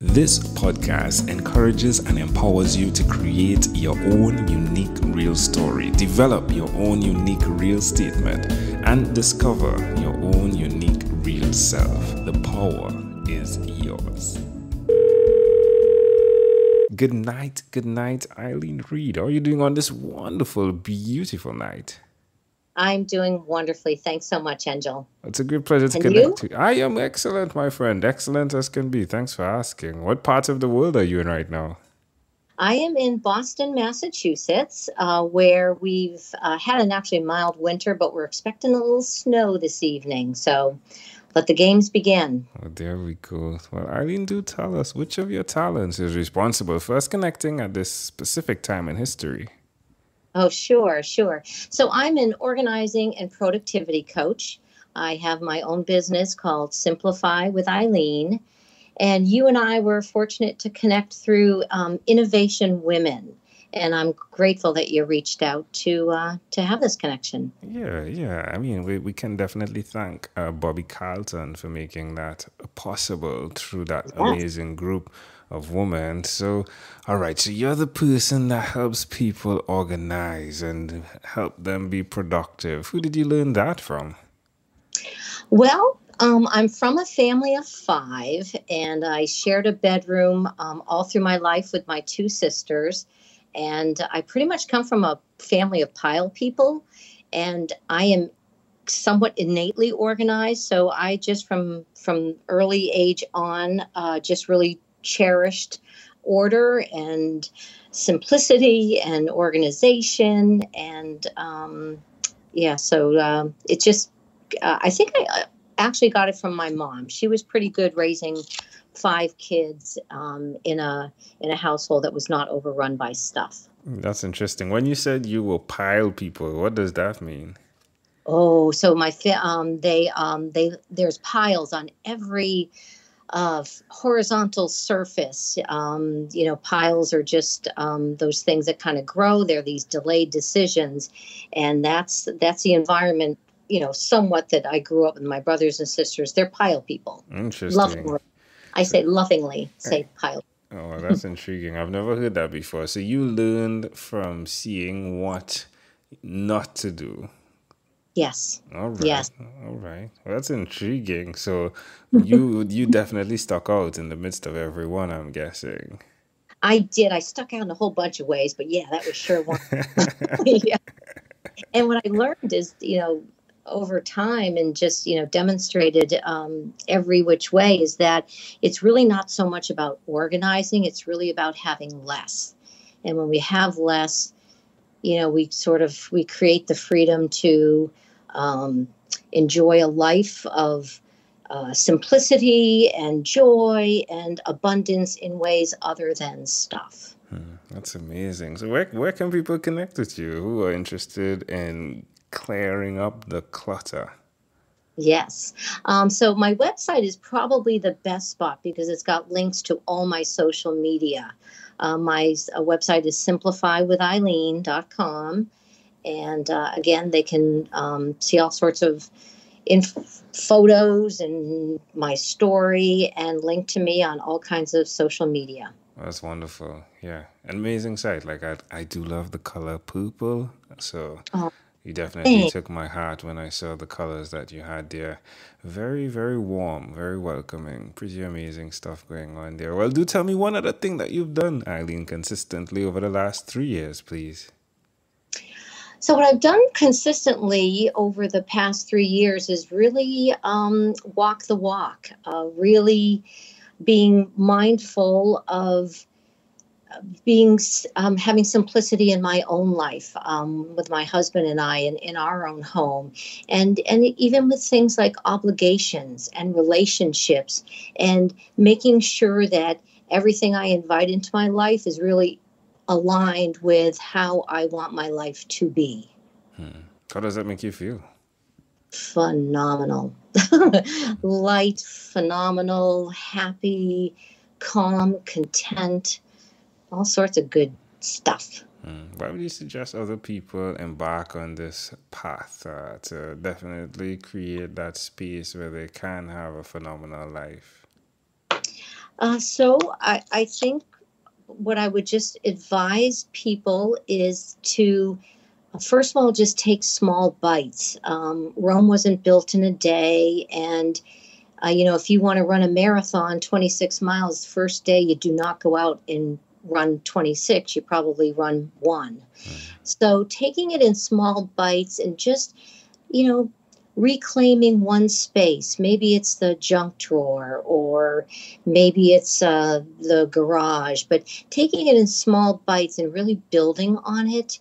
This podcast encourages and empowers you to create your own unique real story, develop your own unique real statement, and discover your own unique real self. The power is yours. Good night, Eileen Reed. How are you doing on this wonderful, beautiful night? I'm doing wonderfully. Thanks so much, Angel. It's a great pleasure to And connect you? to you. I am excellent, my friend. Excellent as can be. Thanks for asking. What part of the world are you in right now? I am in Boston, Massachusetts, where we've had an actually mild winter, but we're expecting a little snow this evening. So let the games begin. Oh, there we go. Well, Eileen, do tell us which of your talents is responsible for us connecting at this specific time in history. Oh, sure. So I'm an organizing and productivity coach. I have my own business called Simplified with Eileen. And you and I were fortunate to connect through Innovation Women. And I'm grateful that you reached out to have this connection. Yeah. I mean, we can definitely thank Bobby Carlton for making that possible through that amazing group of women. So, all right, so you're the person that helps people organize and help them be productive. Who did you learn that from? Well, I'm from a family of 5, and I shared a bedroom all through my life with my 2 sisters. And I pretty much come from a family of pile people, and I am somewhat innately organized. So I just from early age on just really cherished order and simplicity and organization. And so it just I think I actually got it from my mom. She was pretty good raising 5 kids in a household that was not overrun by stuff. That's interesting. When you said you will pile people, what does that mean? Oh, so there's piles on every horizontal surface. Piles are just those things that kind of grow. They're these delayed decisions, and that's the environment. Somewhat that I grew up with. My brothers and sisters, they're pile people. Interesting. Lovingly. I say lovingly, say pile. Oh, well, that's intriguing. I've never heard that before. So you learned from seeing what not to do. Yes. All right. Yes. All right. Well, that's intriguing. So you definitely stuck out in the midst of everyone, I'm guessing. I did. I stuck out in a whole bunch of ways, but yeah, that was sure one. Yeah. And what I learned is, over time and just, demonstrated every which way is that it's really not so much about organizing. It's really about having less. And when we have less, we create the freedom to enjoy a life of simplicity and joy and abundance in ways other than stuff. That's amazing. So where can people connect with you who are interested in clearing up the clutter? Yes. So my website is probably the best spot because it's got links to all my social media. My website is simplifiedwitheileen.com. And again, they can see all sorts of photos and my story and link to me on all kinds of social media. That's wonderful. Yeah. An amazing site. Like I do love the color purple. So you definitely took my heart when I saw the colors that you had there. Very, very warm, very welcoming. Pretty amazing stuff going on there. Well, do tell me one other thing that you've done, Eileen, consistently over the last 3 years, please. So what I've done consistently over the past 3 years is really walk the walk, really being mindful of having simplicity in my own life with my husband and I in our own home, and even with things like obligations and relationships, and making sure that everything I invite into my life is really aligned with how I want my life to be. How does that make you feel? Phenomenal. Light, phenomenal, happy, calm, content, all sorts of good stuff. Why would you suggest other people embark on this path to definitely create that space where they can have a phenomenal life? So I think what I would just advise people is to, first of all, just take small bites. Rome wasn't built in a day. And, if you want to run a marathon, 26 miles, the first day, you do not go out and run 26. You probably run one. So taking it in small bites and just, you know, reclaiming one space. Maybe it's the junk drawer, or maybe it's the garage, but taking it in small bites and really building on it,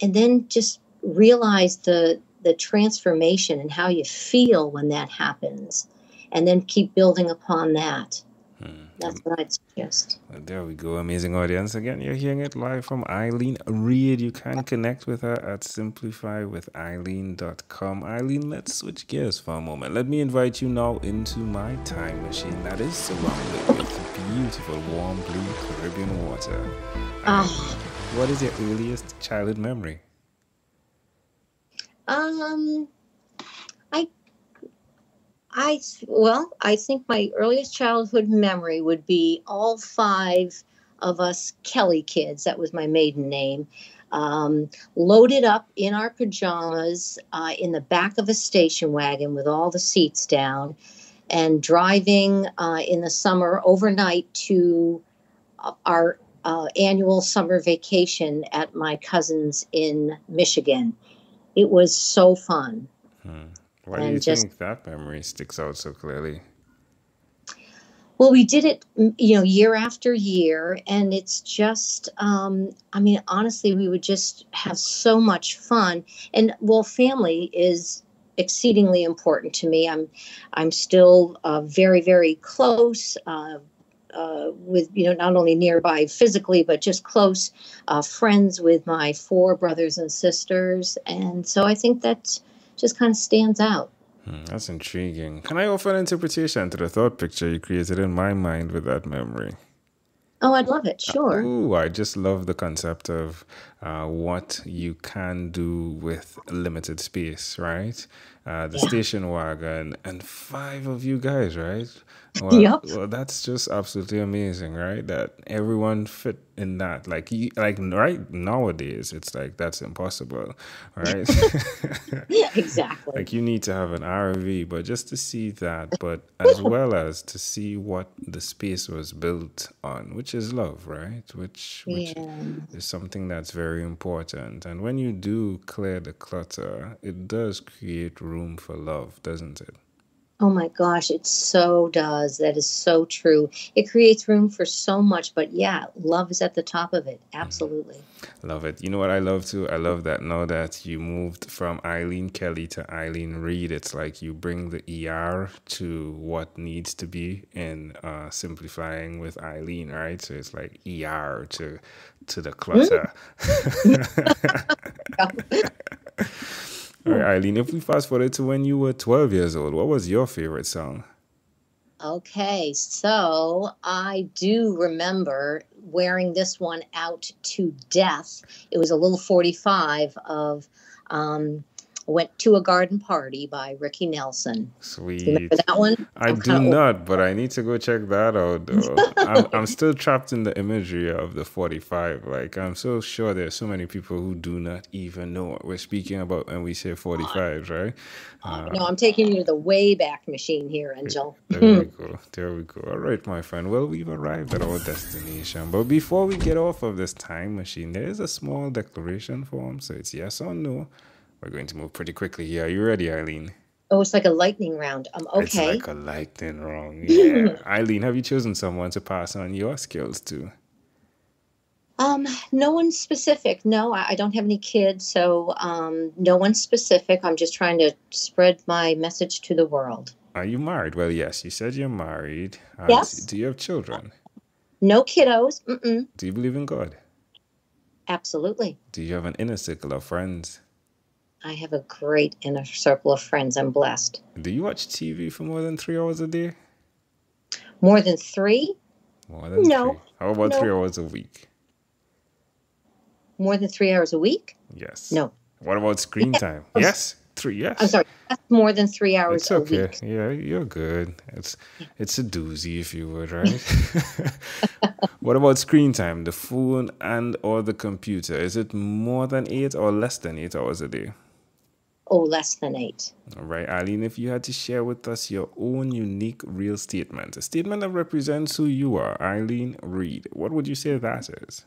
and then just realize the transformation and how you feel when that happens, and then keep building upon that. That's what I'd suggest. Well, there we go. Amazing audience. Again, you're hearing it live from Eileen Reed. You can connect with her at simplifywitheileen.com. Eileen, let's switch gears for a moment. Let me invite you now into my time machine that is surrounded with beautiful, warm blue Caribbean water. What is your earliest childhood memory? I I think my earliest childhood memory would be all five of us Kelly kids. That was my maiden name. Loaded up in our pajamas in the back of a station wagon with all the seats down, and driving in the summer overnight to our annual summer vacation at my cousin's in Michigan. It was so fun. Why do you think that memory sticks out so clearly? Well, we did it, year after year, and it's just, honestly, we would just have so much fun. And well, family is exceedingly important to me. I'm still very, very close with, not only nearby physically, but just close friends with my four brothers and sisters. And so I think that just kind of stands out. That's intriguing. Can I offer an interpretation to the thought picture you created in my mind with that memory? Oh, I'd love it. Sure. I just love the concept of what you can do with limited space, right? The station wagon and five of you guys, right? Yep. Well, that's just absolutely amazing, right? That everyone fit in that. Like right nowadays, it's like that's impossible, right? Yeah, exactly. Like you need to have an RV, but just to see that, but as well as to see what the space was built on, which is love, right? Which is something that's very important. And when you do clear the clutter, it does create room for love, doesn't it? Oh my gosh, it so does. That is so true. It creates room for so much, but yeah, love is at the top of it. Absolutely. Love it. You know what I love too? I love that now that you moved from Eileen Kelly to Eileen Reed, it's like you bring the ER to what needs to be in simplifying with Eileen, right? So it's like ER to the clutter. All right, Eileen, if we fast forward to when you were 12 years old, what was your favorite song? Okay, so I do remember wearing this one out to death. It was a little 45 of Went to a Garden Party by Ricky Nelson. Sweet. Remember that one? I do not, but I need to go check that out, though. I'm still trapped in the imagery of the 45. Like, I'm so sure there's so many people who do not even know what we're speaking about when we say 45s, right? No, I'm taking you to the way back machine here, Angel. There we go. There we go. All right, my friend. Well, we've arrived at our destination. But before we get off of this time machine, there is a small declaration form. So it's yes or no. We're going to move pretty quickly here. Are you ready, Eileen? Oh, it's like a lightning round. Okay. It's like a lightning round. Yeah. Eileen, have you chosen someone to pass on your skills to? No one specific. No, I don't have any kids, so no one specific. I'm just trying to spread my message to the world. Are you married? Well, yes, you said you're married. Yes. Do you have children? No kiddos. Mm-mm. Do you believe in God? Absolutely. Do you have an inner circle of friends? I have a great inner circle of friends. I'm blessed. Do you watch TV for more than 3 hours a day? More than 3? More than 3. How about 3 hours a week? More than 3 hours a week? Yes. No. What about screen time? Yes. 3, I'm yes. sorry, that's more than 3 hours It's a okay. week. Yeah, you're good. It's a doozy, if you would, right? What about screen time? The phone and or the computer? Is it more than 8 or less than 8 hours a day? Oh, less than 8. All right, Eileen, if you had to share with us your own unique real statement, a statement that represents who you are, Eileen Reed, what would you say that is?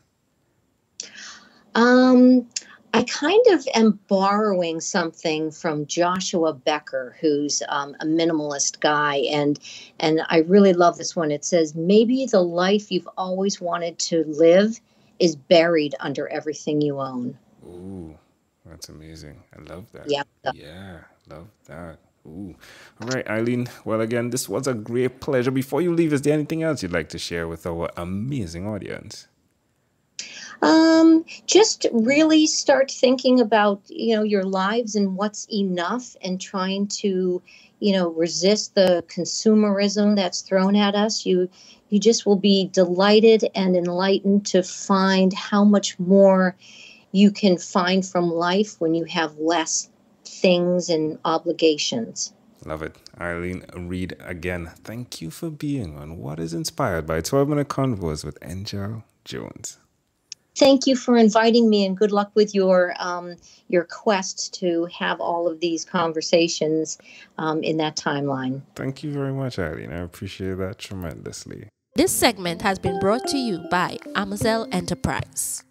Um, I kind of am borrowing something from Joshua Becker, who's a minimalist guy, and I really love this one. It says, "Maybe the life you've always wanted to live is buried under everything you own." Ooh, that's amazing. I love that. Yeah. Yeah, love that. Ooh. All right, Eileen. Well, again, this was a great pleasure. Before you leave, is there anything else you'd like to share with our amazing audience? Just really start thinking about, your lives and what's enough, and trying to, resist the consumerism that's thrown at us. You just will be delighted and enlightened to find how much more you can find from life when you have less things and obligations. Love it. Eileen Reed, again, thank you for being on What is Inspired by 12-Minute Convos with Angel Jones. Thank you for inviting me, and good luck with your quest to have all of these conversations in that timeline. Thank you very much, Eileen. I appreciate that tremendously. This segment has been brought to you by Amazel Enterprise.